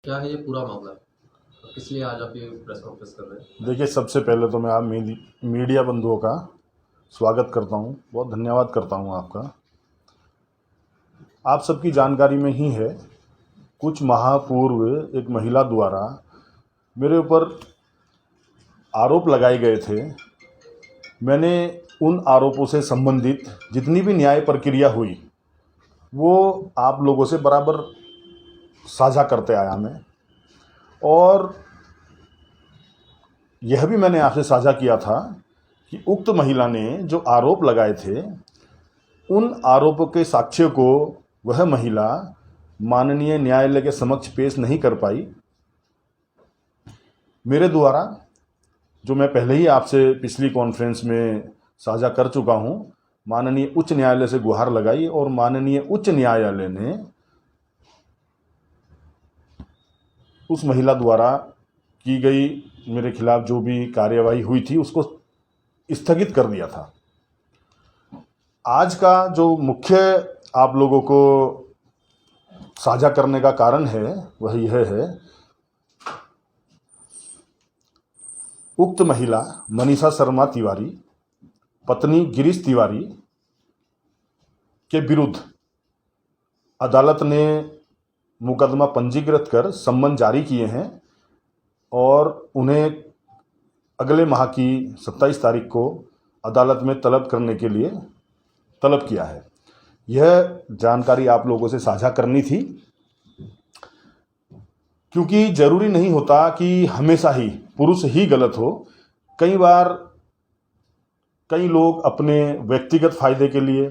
क्या है ये पूरा मामला? किस लिए आज आप ये प्रेस कॉन्फ्रेंस कर रहे हैं? देखिए, सबसे पहले तो मैं आप मीडिया बंधुओं का स्वागत करता हूं, बहुत धन्यवाद करता हूं आपका। आप सबकी जानकारी में ही है, कुछ माह पूर्व एक महिला द्वारा मेरे ऊपर आरोप लगाए गए थे। मैंने उन आरोपों से संबंधित जितनी भी न्याय प्रक्रिया हुई वो आप लोगों से बराबर साझा करते आया मैं, और यह भी मैंने आपसे साझा किया था कि उक्त महिला ने जो आरोप लगाए थे उन आरोपों के साक्ष्य को वह महिला माननीय न्यायालय के समक्ष पेश नहीं कर पाई। मेरे द्वारा, जो मैं पहले ही आपसे पिछली कॉन्फ्रेंस में साझा कर चुका हूं, माननीय उच्च न्यायालय से गुहार लगाई और माननीय उच्च न्यायालय ने उस महिला द्वारा की गई मेरे खिलाफ जो भी कार्यवाही हुई थी उसको स्थगित कर दिया था। आज का जो मुख्य आप लोगों को साझा करने का कारण है वह यह है, उक्त महिला मनीषा शर्मा तिवारी, पत्नी गिरीश तिवारी के विरुद्ध अदालत ने मुकदमा पंजीकृत कर सम्मन जारी किए हैं और उन्हें अगले माह की 27 तारीख को अदालत में तलब करने के लिए तलब किया है। यह जानकारी आप लोगों से साझा करनी थी, क्योंकि ज़रूरी नहीं होता कि हमेशा ही पुरुष ही गलत हो। कई बार कई लोग अपने व्यक्तिगत फ़ायदे के लिए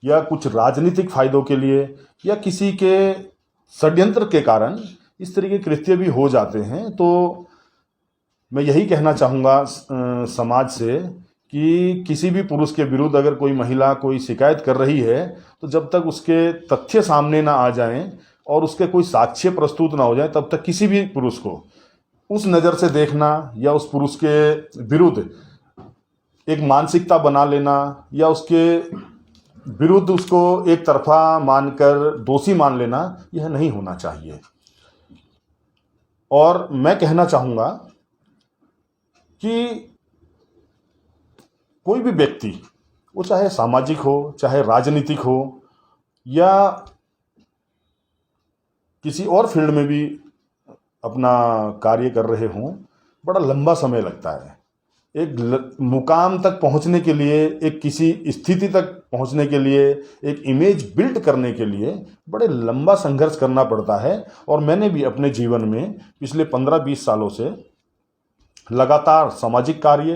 या कुछ राजनीतिक फ़ायदों के लिए या किसी के षड्यंत्र के कारण इस तरह के कृत्य भी हो जाते हैं। तो मैं यही कहना चाहूँगा समाज से कि किसी भी पुरुष के विरुद्ध अगर कोई महिला कोई शिकायत कर रही है तो जब तक उसके तथ्य सामने ना आ जाएं और उसके कोई साक्ष्य प्रस्तुत ना हो जाए तब तक किसी भी पुरुष को उस नज़र से देखना या उस पुरुष के विरुद्ध एक मानसिकता बना लेना या उसके विरुद्ध उसको एक तरफा मानकर दोषी मान लेना, यह नहीं होना चाहिए। और मैं कहना चाहूँगा कि कोई भी व्यक्ति, वो चाहे सामाजिक हो, चाहे राजनीतिक हो या किसी और फील्ड में भी अपना कार्य कर रहे हों, बड़ा लंबा समय लगता है। एक मुकाम तक पहुंचने के लिए, एक किसी स्थिति तक पहुंचने के लिए, एक इमेज बिल्ड करने के लिए बड़े लंबा संघर्ष करना पड़ता है। और मैंने भी अपने जीवन में पिछले 15-20 सालों से लगातार सामाजिक कार्य,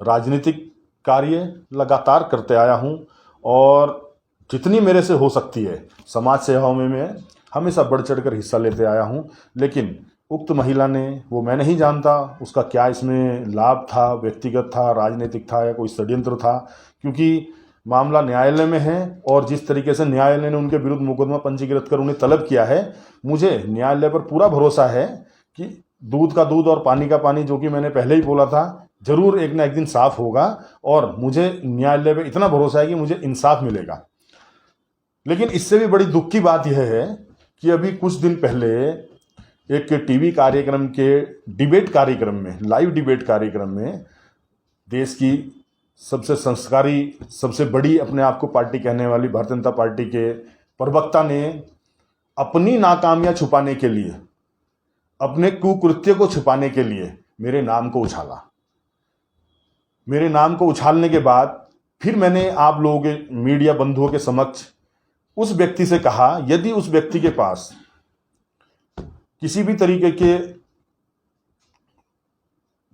राजनीतिक कार्य लगातार करते आया हूं और जितनी मेरे से हो सकती है समाज सेवाओं में मैं हमेशा बढ़ चढ़ कर हिस्सा लेते आया हूं। लेकिन उक्त महिला ने, वो मैं नहीं जानता उसका क्या इसमें लाभ था, व्यक्तिगत था, राजनीतिक था या कोई षड्यंत्र था, क्योंकि मामला न्यायालय में है और जिस तरीके से न्यायालय ने उनके विरुद्ध मुकदमा पंजीकृत कर उन्हें तलब किया है, मुझे न्यायालय पर पूरा भरोसा है कि दूध का दूध और पानी का पानी, जो कि मैंने पहले ही बोला था, जरूर एक ना एक दिन साफ होगा और मुझे न्यायालय पर इतना भरोसा है कि मुझे इंसाफ मिलेगा। लेकिन इससे भी बड़ी दुख की बात यह है कि अभी कुछ दिन पहले एक टीवी कार्यक्रम के डिबेट कार्यक्रम में, लाइव डिबेट कार्यक्रम में, देश की सबसे संस्कारी, सबसे बड़ी अपने आप को पार्टी कहने वाली भारतीय जनता पार्टी के प्रवक्ता ने अपनी नाकामियां छुपाने के लिए, अपने कुकृत्य को छुपाने के लिए मेरे नाम को उछाला। मेरे नाम को उछालने के बाद फिर मैंने आप लोगों के मीडिया बंधुओं के समक्ष उस व्यक्ति से कहा, यदि उस व्यक्ति के पास किसी भी तरीके के,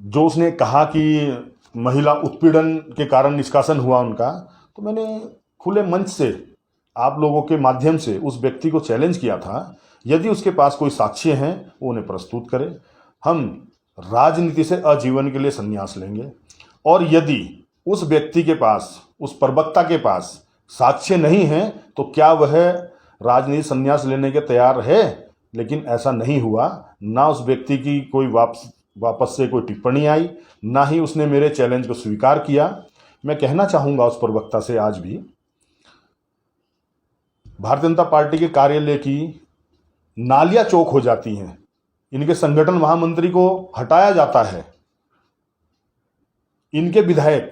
जो उसने कहा कि महिला उत्पीड़न के कारण निष्कासन हुआ उनका, तो मैंने खुले मंच से आप लोगों के माध्यम से उस व्यक्ति को चैलेंज किया था, यदि उसके पास कोई साक्ष्य हैं वो उन्हें प्रस्तुत करे। हम राजनीति से आजीवन के लिए संन्यास लेंगे और यदि उस व्यक्ति के पास, उस प्रवक्ता के पास साक्ष्य नहीं है तो क्या वह राजनीति संन्यास लेने के तैयार है। लेकिन ऐसा नहीं हुआ। ना उस व्यक्ति की कोई वापस से कोई टिप्पणी आई, ना ही उसने मेरे चैलेंज को स्वीकार किया। मैं कहना चाहूँगा उस प्रवक्ता से, आज भी भारतीय जनता पार्टी के कार्यालय की नालियाँ चौक हो जाती हैं इनके संगठन महामंत्री को हटाया जाता है, इनके विधायक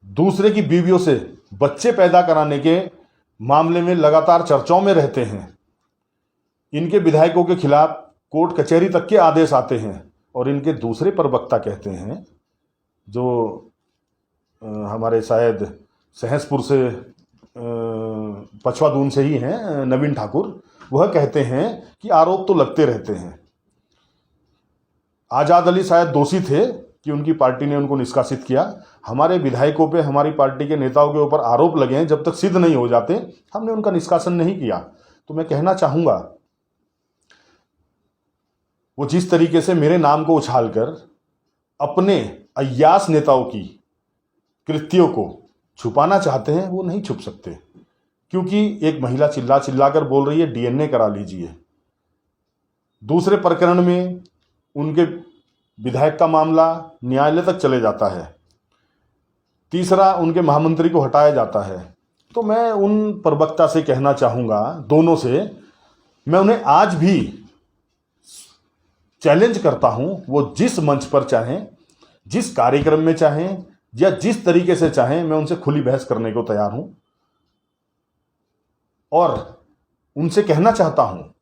दूसरे की बीवियों से बच्चे पैदा कराने के मामले में लगातार चर्चाओं में रहते हैं, इनके विधायकों के खिलाफ कोर्ट कचहरी तक के आदेश आते हैं, और इनके दूसरे प्रवक्ता कहते हैं जो हमारे शायद सहसपुर से पछवा दून से ही हैं, नवीन ठाकुर, वह कहते हैं कि आरोप तो लगते रहते हैं। आज़ाद अली शायद दोषी थे कि उनकी पार्टी ने उनको निष्कासित किया। हमारे विधायकों पे, हमारी पार्टी के नेताओं के ऊपर आरोप लगे हैं, जब तक सिद्ध नहीं हो जाते हमने उनका निष्कासन नहीं किया। तो मैं कहना चाहूँगा, वो जिस तरीके से मेरे नाम को उछालकर अपने अय्यास नेताओं की कृत्यों को छुपाना चाहते हैं, वो नहीं छुप सकते, क्योंकि एक महिला चिल्ला चिल्लाकर बोल रही है डीएनए करा लीजिए। दूसरे प्रकरण में उनके विधायक का मामला न्यायालय तक चले जाता है। तीसरा, उनके महामंत्री को हटाया जाता है। तो मैं उन प्रवक्ता से कहना चाहूँगा, दोनों से, मैं उन्हें आज भी चैलेंज करता हूँ, वो जिस मंच पर चाहें, जिस कार्यक्रम में चाहें या जिस तरीके से चाहें, मैं उनसे खुली बहस करने को तैयार हूँ। और उनसे कहना चाहता हूँ,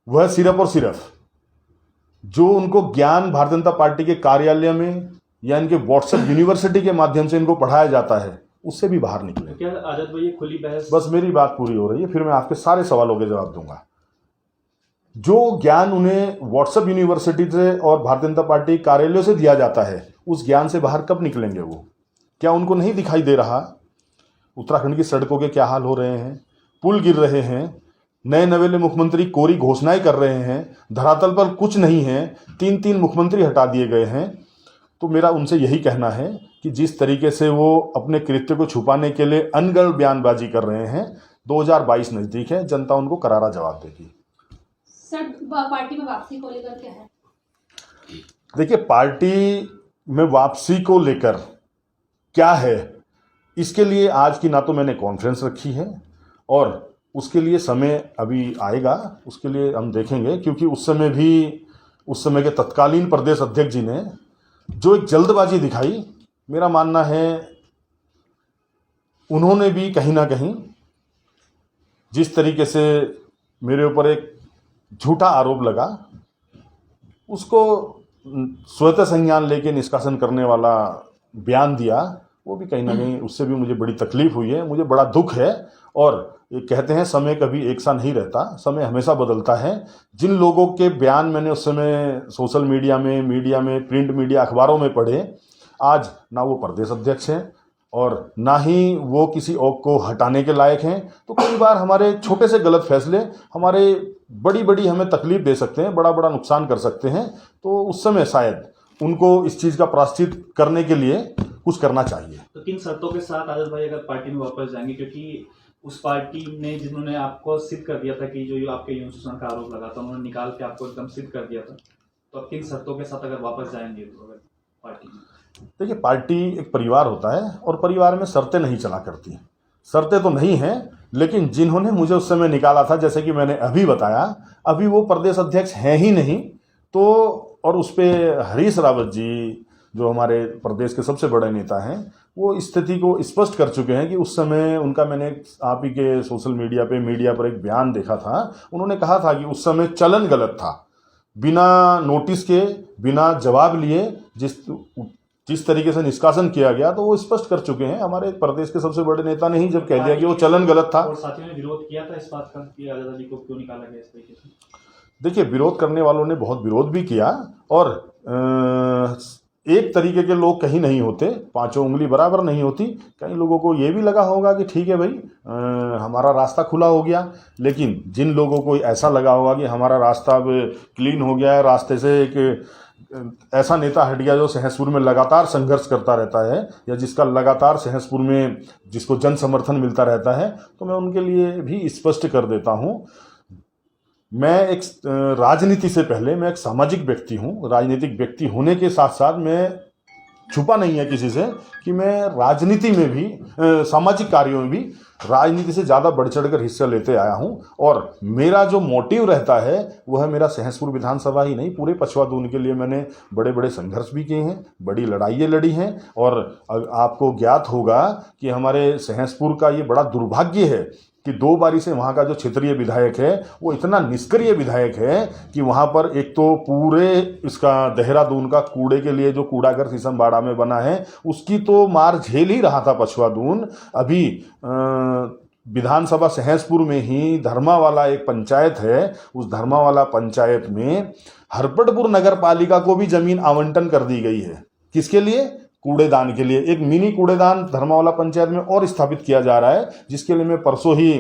वह सिर्फ और सिर्फ जो उनको ज्ञान भारतीय जनता पार्टी के कार्यालय में या इनके व्हाट्सएप यूनिवर्सिटी के माध्यम से इनको पढ़ाया जाता है, उससे भी बाहर निकले। तो क्या आजाद भाई खुली बहस? बस मेरी बात पूरी हो रही है, फिर मैं आपके सारे सवालों के जवाब दूंगा। जो ज्ञान उन्हें व्हाट्सएप यूनिवर्सिटी से और भारतीय जनता पार्टी कार्यालयों से दिया जाता है, उस ज्ञान से बाहर कब निकलेंगे वो? क्या उनको नहीं दिखाई दे रहा उत्तराखंड की सड़कों के क्या हाल हो रहे हैं? पुल गिर रहे हैं, नए नवेले मुख्यमंत्री कोरी घोषणाएं कर रहे हैं, धरातल पर कुछ नहीं है, 3 मुख्यमंत्री हटा दिए गए हैं। तो मेरा उनसे यही कहना है कि जिस तरीके से वो अपने कृत्य को छुपाने के लिए अनगढ़ बयानबाजी कर रहे हैं, 2022 नज़दीक है, जनता उनको करारा जवाब देगी। सर, पार्टी में वापसी को लेकर क्या है? देखिए, पार्टी में वापसी को लेकर क्या है, इसके लिए आज की ना तो मैंने कॉन्फ्रेंस रखी है, और उसके लिए समय अभी आएगा, उसके लिए हम देखेंगे, क्योंकि उस समय के तत्कालीन प्रदेश अध्यक्ष जी ने जो एक जल्दबाजी दिखाई, मेरा मानना है उन्होंने भी कहीं ना कहीं जिस तरीके से मेरे ऊपर एक झूठा आरोप लगा, उसको स्वतः संज्ञान लेके निष्कासन करने वाला बयान दिया, वो भी कहीं ना कहीं उससे भी मुझे बड़ी तकलीफ हुई है, मुझे बड़ा दुख है। और ये कहते हैं समय कभी एक सा नहीं रहता, समय हमेशा बदलता है। जिन लोगों के बयान मैंने उस समय सोशल मीडिया में, प्रिंट मीडिया, अखबारों में पढ़े, आज ना वो प्रदेश अध्यक्ष हैं और ना ही वो किसी और को हटाने के लायक हैं। तो कई बार हमारे छोटे से गलत फैसले हमारे बड़ी हमें तकलीफ दे सकते हैं, बड़ा नुकसान कर सकते हैं। तो उस समय शायद उनको इस चीज़ का प्रायश्चित करने के लिए कुछ करना चाहिए। तो किन शर्तों के साथ आजाद भाई अगर पार्टी में वापस जाएंगे, क्योंकि उस पार्टी ने जिन्होंने आपको सिद्ध कर दिया था कि जो आपके यूं शोषण का आरोप लगा था, उन्होंने निकाल के आपको एकदम सिद्ध कर दिया था, तो अब किन शर्तों के साथ अगर वापस जाएंगे तो अगर पार्टी में? देखिए, पार्टी एक परिवार होता है और परिवार में शर्तें नहीं चला करती। शर्तें तो नहीं हैं, लेकिन जिन्होंने मुझे उस समय निकाला था, जैसे कि मैंने अभी बताया, अभी वो प्रदेश अध्यक्ष हैं ही नहीं। तो और उस पर हरीश रावत जी जो हमारे प्रदेश के सबसे बड़े नेता हैं, वो स्थिति को स्पष्ट कर चुके हैं कि उस समय उनका, मैंने आप ही के सोशल मीडिया पर एक बयान देखा था, उन्होंने कहा था कि उस समय चलन गलत था। बिना नोटिस के, बिना जवाब लिए जिस तरीके से निष्कासन किया गया, तो वो स्पष्ट कर चुके हैं। हमारे प्रदेश के सबसे बड़े नेता ने ही जब कह दिया कि वो चलन गलत था। और साथियों ने विरोध किया था इस बात का कि आजाद जी को क्यों निकाला गया इस तरीके से? देखिए, विरोध करने वालों ने बहुत विरोध भी किया, और एक तरीके के लोग कहीं नहीं होते, पांचों उंगली बराबर नहीं होती। कई लोगों को ये भी लगा होगा कि ठीक है भाई, हमारा रास्ता खुला हो गया, लेकिन जिन लोगों को ऐसा लगा होगा कि हमारा रास्ता अब क्लीन हो गया है, रास्ते से एक ऐसा नेता हट गया जो सहसपुर में लगातार संघर्ष करता रहता है, या जिसका लगातार सहसपुर में जिसको जन समर्थन मिलता रहता है, तो मैं उनके लिए भी स्पष्ट कर देता हूँ, मैं एक राजनीति से पहले मैं एक सामाजिक व्यक्ति हूँ। राजनीतिक व्यक्ति होने के साथ साथ मैं छुपा नहीं है किसी से कि मैं राजनीति में भी सामाजिक कार्यों में भी राजनीति से ज़्यादा बढ़ चढ़ कर हिस्सा लेते आया हूं। और मेरा जो मोटिव रहता है वह मेरा सहसपुर विधानसभा ही नहीं, पूरे पछवा दून के लिए मैंने बड़े बड़े संघर्ष भी किए हैं, बड़ी लड़ाइयाँ लड़ी हैं। और आपको ज्ञात होगा कि हमारे सहसपुर का ये बड़ा दुर्भाग्य है कि 2 बारी से वहाँ का जो क्षेत्रीय विधायक है वो इतना निष्क्रिय विधायक है कि वहाँ पर एक तो पूरे इसका देहरादून का कूड़े के लिए जो कूड़ाघर शीशमबाड़ा में बना है उसकी तो मार झेल ही रहा था पछवा दून। अभी विधानसभा सहसपुर में ही धर्मावाला एक पंचायत है, उस धर्मावाला पंचायत में हरपटपुर नगर पालिका को भी जमीन आवंटन कर दी गई है। किसके लिए? कूड़ेदान के लिए। एक मिनी कूड़ेदान धर्मावाला पंचायत में और स्थापित किया जा रहा है, जिसके लिए मैं परसों ही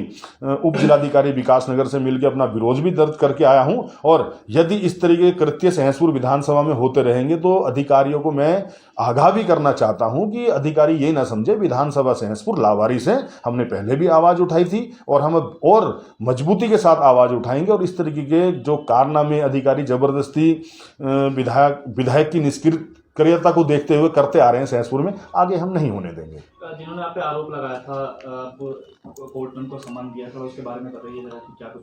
उप जिलाधिकारी विकास नगर से मिलकर अपना विरोध भी दर्ज करके आया हूं। और यदि इस तरीके के कृत्य सहसपुर विधानसभा में होते रहेंगे तो अधिकारियों को मैं आगाह भी करना चाहता हूं कि अधिकारी ये ना समझे विधानसभा सहसपुर लावारिस है। हमने पहले भी आवाज़ उठाई थी और हम और मजबूती के साथ आवाज़ उठाएंगे। और इस तरीके के जो कारनामे अधिकारी जबरदस्ती विधायक की निष्क्रियता को देखते हुए करते आ रहे हैं सहसपुर में, आगे हम नहीं होने देंगे। जिन्होंने आप पे आरोप लगाया था, कोर्ट ने उनको सम्मान दिया था, उसके बारे में बताइए जरा कि क्या कुछ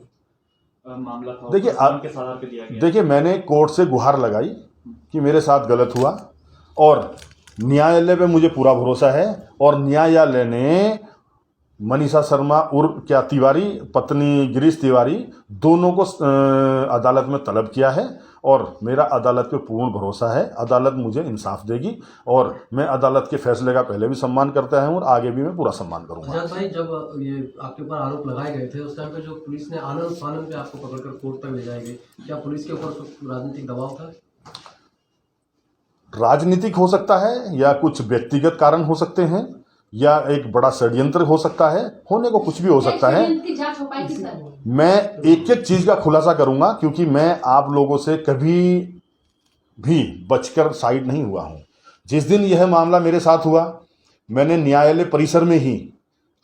मामला था? देखिए मैंने कोर्ट से गुहार लगाई कि मेरे साथ गलत हुआ और न्यायालय पे मुझे पूरा भरोसा है। और न्यायालय ने मनीषा शर्मा उर्फ तिवारी, पत्नी गिरीश तिवारी, दोनों को अदालत में तलब किया है और मेरा अदालत पे पूर्ण भरोसा है। अदालत मुझे इंसाफ देगी और मैं अदालत के फैसले का पहले भी सम्मान करता हूं और आगे भी मैं पूरा सम्मान करूंगा। आजाद भाई, जब ये आपके ऊपर आरोप लगाए गए थे उस टाइम पे जो पुलिस ने आनंद फानन पे आपको पकड़कर कोर्ट तक ले जाए गए, क्या पुलिस के ऊपर राजनीतिक दबाव था? राजनीतिक हो सकता है या कुछ व्यक्तिगत कारण हो सकते हैं या एक बड़ा षड्यंत्र हो सकता है, होने को कुछ भी हो सकता है। मैं एक एक चीज का खुलासा करूंगा क्योंकि मैं आप लोगों से कभी भी बचकर साइड नहीं हुआ हूं। जिस दिन यह मामला मेरे साथ हुआ मैंने न्यायालय परिसर में ही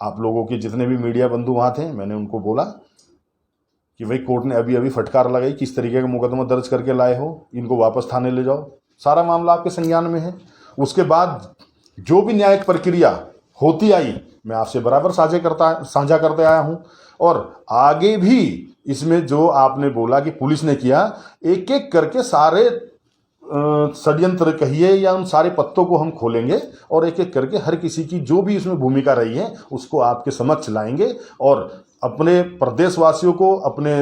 आप लोगों के जितने भी मीडिया बंधु वहां थे, मैंने उनको बोला कि भाई कोर्ट ने अभी अभी फटकार लगाई, किस तरीके का मुकदमा दर्ज करके लाए हो, इनको वापस थाने ले जाओ, सारा मामला आपके संज्ञान में है। उसके बाद जो भी न्यायिक प्रक्रिया होती आई मैं आपसे बराबर साझा करते आया हूं। और आगे भी इसमें जो आपने बोला कि पुलिस ने किया, एक एक करके सारे षड्यंत्र कहिए या उन सारे पत्तों को हम खोलेंगे और एक एक करके हर किसी की जो भी इसमें भूमिका रही है उसको आपके समक्ष लाएंगे और अपने प्रदेशवासियों को, अपने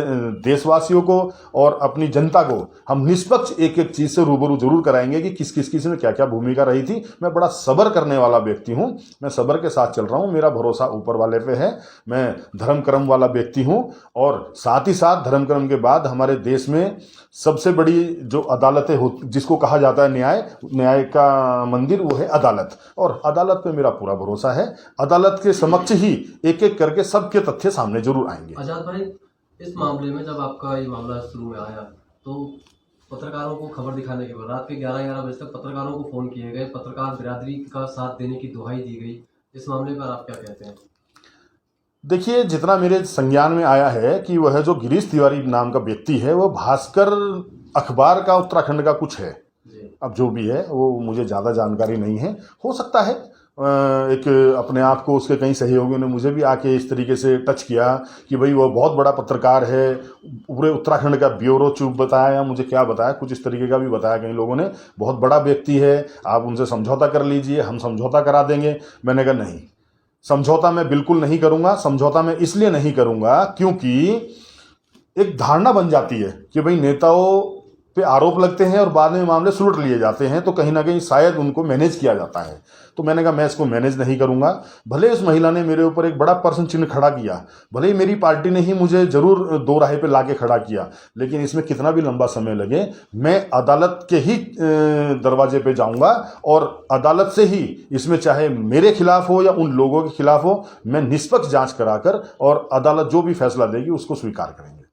देशवासियों को और अपनी जनता को हम निष्पक्ष एक एक चीज़ से रूबरू जरूर कराएंगे कि किस किस में क्या क्या भूमिका रही थी। मैं बड़ा सब्र करने वाला व्यक्ति हूं, मैं सब्र के साथ चल रहा हूं, मेरा भरोसा ऊपर वाले पे है। मैं धर्म कर्म वाला व्यक्ति हूं और साथ ही साथ धर्म कर्म के बाद हमारे देश में सबसे बड़ी जो अदालतें हो, जिसको कहा जाता है न्याय का मंदिर, वो है अदालत। और अदालत पे मेरा पूरा भरोसा है। अदालत के समक्ष ही एक एक करके सबके तथ्य सामने जरूर आएंगे। आजाद भाई, इस मामले में जब आपका ये मामला शुरू में आया तो पत्रकारों को खबर दिखाने के बाद रात के 11-11 बजे तक पत्रकारों को फोन किए गए, पत्रकार बिरादरी का साथ देने की दुहाई दी गई। इस मामले पर आप क्या कहते हैं? देखिए, जितना मेरे संज्ञान में आया है कि वह जो गिरीश तिवारी नाम का व्यक्ति है वह भास्कर अखबार का उत्तराखंड का कुछ है। अब जो भी है वो मुझे ज़्यादा जानकारी नहीं है। हो सकता है एक अपने आप को उसके कई सहयोगियों ने मुझे भी आके इस तरीके से टच किया कि भाई वो बहुत बड़ा पत्रकार है, पूरे उत्तराखंड का ब्यूरो चीफ बताया या मुझे क्या बताया, कुछ इस तरीके का भी बताया कई लोगों ने। बहुत बड़ा व्यक्ति है, आप उनसे समझौता कर लीजिए, हम समझौता करा देंगे। मैंने कहा नहीं, समझौता मैं बिल्कुल नहीं करूँगा। समझौता मैं इसलिए नहीं करूँगा क्योंकि एक धारणा बन जाती है कि भाई नेताओं पे आरोप लगते हैं और बाद में मामले सुलट लिए जाते हैं, तो कहीं ना कहीं शायद उनको मैनेज किया जाता है। तो मैंने कहा मैं इसको मैनेज नहीं करूंगा। भले उस महिला ने मेरे ऊपर एक बड़ा प्रश्न चिन्ह खड़ा किया, भले ही मेरी पार्टी ने ही मुझे जरूर दो राहे पे लाके खड़ा किया, लेकिन इसमें कितना भी लंबा समय लगे मैं अदालत के ही दरवाजे पे जाऊंगा और अदालत से ही इसमें चाहे मेरे खिलाफ हो या उन लोगों के खिलाफ हो, मैं निष्पक्ष जांच कराकर और अदालत जो भी फैसला देगी उसको स्वीकार करेंगे।